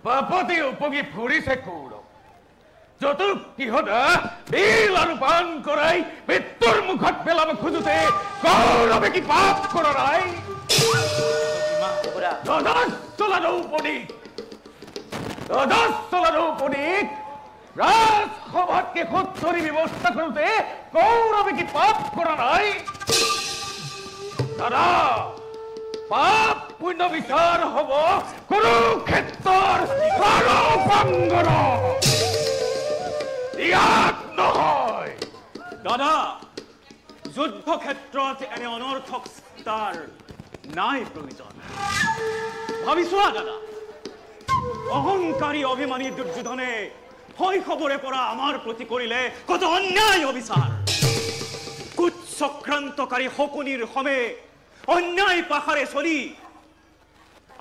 বাপতি উপগি ফুৰিছে কৌৰৱ যতু কিহদা বিল আৰু পান কৰাই মৃত্যুৰ মুখত পেলাব খোজোতে কৌৰৱে কি পাপ কৰা নাই ৰাজসভাকে সত্তৰি ব্যবস্থা কৰতে কৌৰবে কি পাপ কৰা নাই দাদা পাপ পুণ্য বিচাৰ হব কুৰুক্ষেত্ৰৰ ৰণপ্ৰাঙ্গণ ইয়াত নহয় দাদা যুদ্ধক্ষেত্ৰত এনে অনৰ্থক চিন্তাৰ নাই প্ৰয়োজন ভাবিছোৱা দাদা অহংকাৰী অভিমানী দুৰ্যোধনে শৈশৱৰে পৰা আমাৰ প্ৰতি কৰিলে কত অন্যায় অবিচাৰ কুচক্ৰান্তকাৰী শকুনিৰ সমেত অন্যায় পাখাৰে চলি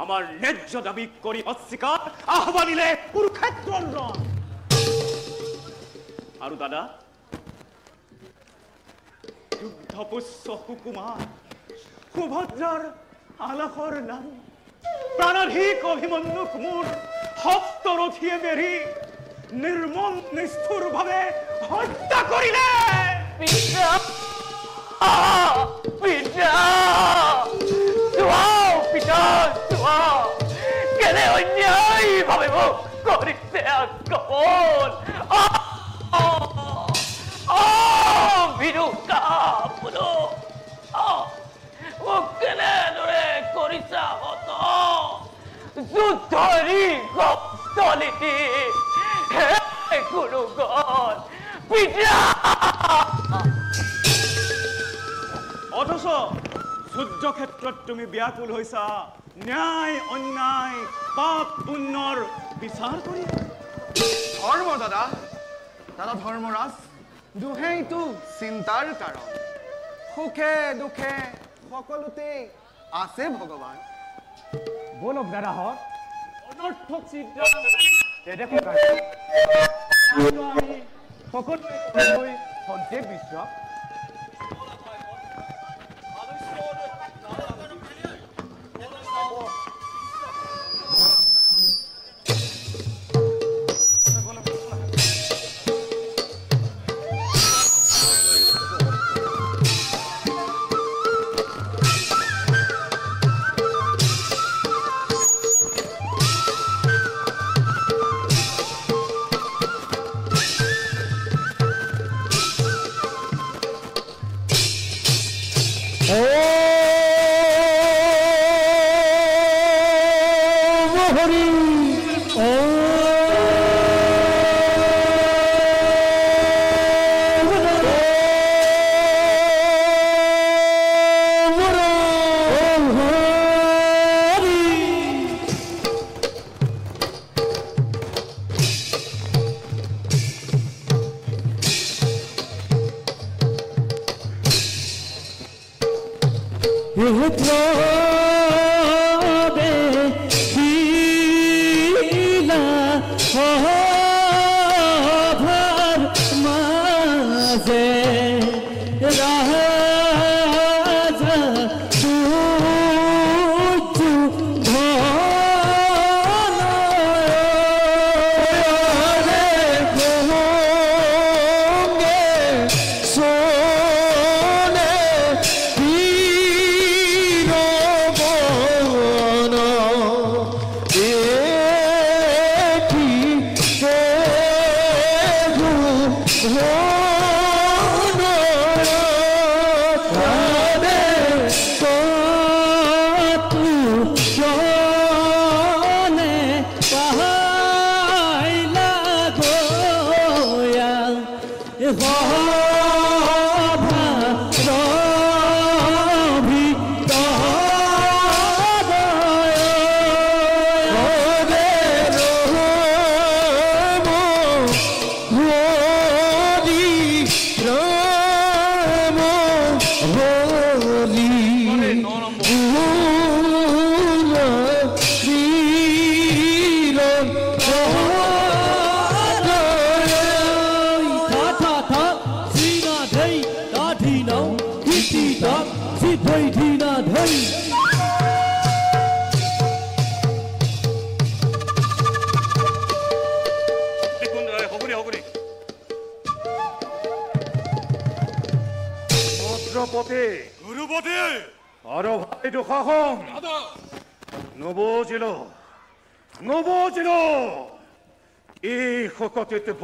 আমাৰ ন্যায্য দাবী কৰি অস্বীকাৰ আহ্বানিলে কুৰুক্ষেত্ৰৰ ৰণ আৰু দাদা যুদ্ধপুষ্য সুকুমাৰ সুভদ্ৰাৰ আলাসৰ নাম প্ৰাণাধিক অভিমন্যুক মোৰ সপ্তৰথীয়ে বেৰি নিৰ্মম নিষ্ঠুৰভাৱে হত্যা কৰিলে কেনে অন্যায় ভাবে মোক কৰিছে আক্ৰমণ বিৰুকা মোক কেনেদৰে কৰিছা হত যুদ্ধৰি গপ্তলিটি হে গুৰুগণ পিতা অথচ যুদ্ধক্ষেত্ৰত তুমি ব্যাকুল হৈছা ন্যায় অন্যায় পাপ পুণ্যৰ বিচাৰ কৰি ধৰ্ম দাদা ধৰ্মৰাজ দুহেইটো চিন্তাৰ কাৰণ সুখে দুখে সকলোতে আছে ভগৱান বলক দাদাহঁত অনৰ্থক চিন্তা আমি সকলোৱে সন্দেহ বিশ্বাস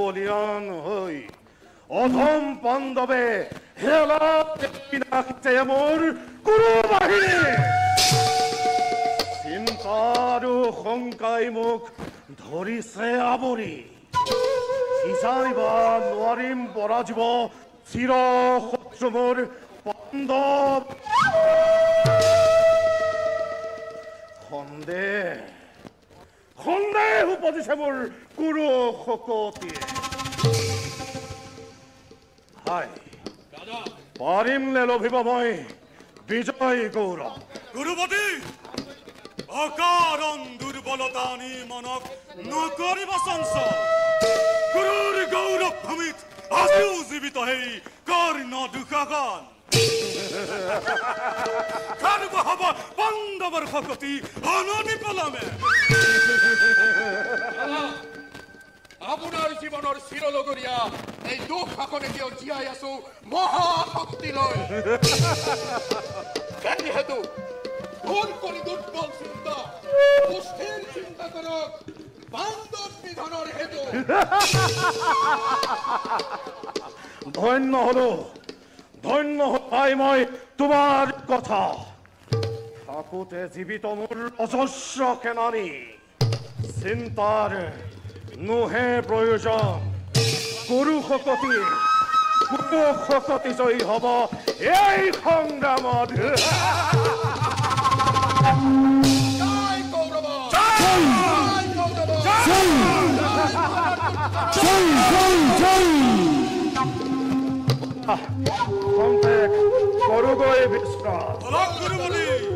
বলিয়ান হই অধম পাণ্ডবে হেলা বিনাশিছে মোৰ কুৰু বাহিনী চিন্তাৰো শংকাই মোক ধৰিছে আৱৰি সিজাইবা নোৱাৰিম পৰাজিব চিৰ শত্ৰু মোৰ পাণ্ডৱ সন্দেহ উপজিছে মোৰ কুৰু শকতি পাৰিম নে লভিব মই বিজয় গৌৰৱ গুৰুপতি অকাৰণ দুৰ্বলতানি মনক নকৰিব চঞ্চল গুৰুৰ গৌৰৱ ভূমিত আজিও জীৱিত সেই কৰ্ণ দুঃশাসন কাৰ্ব হব পাণ্ডৱৰ শকতি অননি পলমে আপোনাৰ জীৱনৰ চিৰলগৰীয়া এই দুখ শাসনে কিয় জীয়াই আছো মহাশক্তি লৈ যিহেতু ভুল কৰি দুৰ্বল চিন্তা সুস্থিৰ চিন্তা কৰক পাণ্ডৱ নিধনৰ হেতু ধন্য হলো পাই মই তোমাৰ কথা থাকোতে জীৱিত মোৰ অজস্ৰ সেনানী চিন্তাৰ নোহে প্ৰয়োজন কুৰু শকতি জয়ী হব এই সংগ্ৰামত জয় কৌৰৱ জয় কণ্টেক কৰোগৈ বিশ্ৰাম গুৰুপতি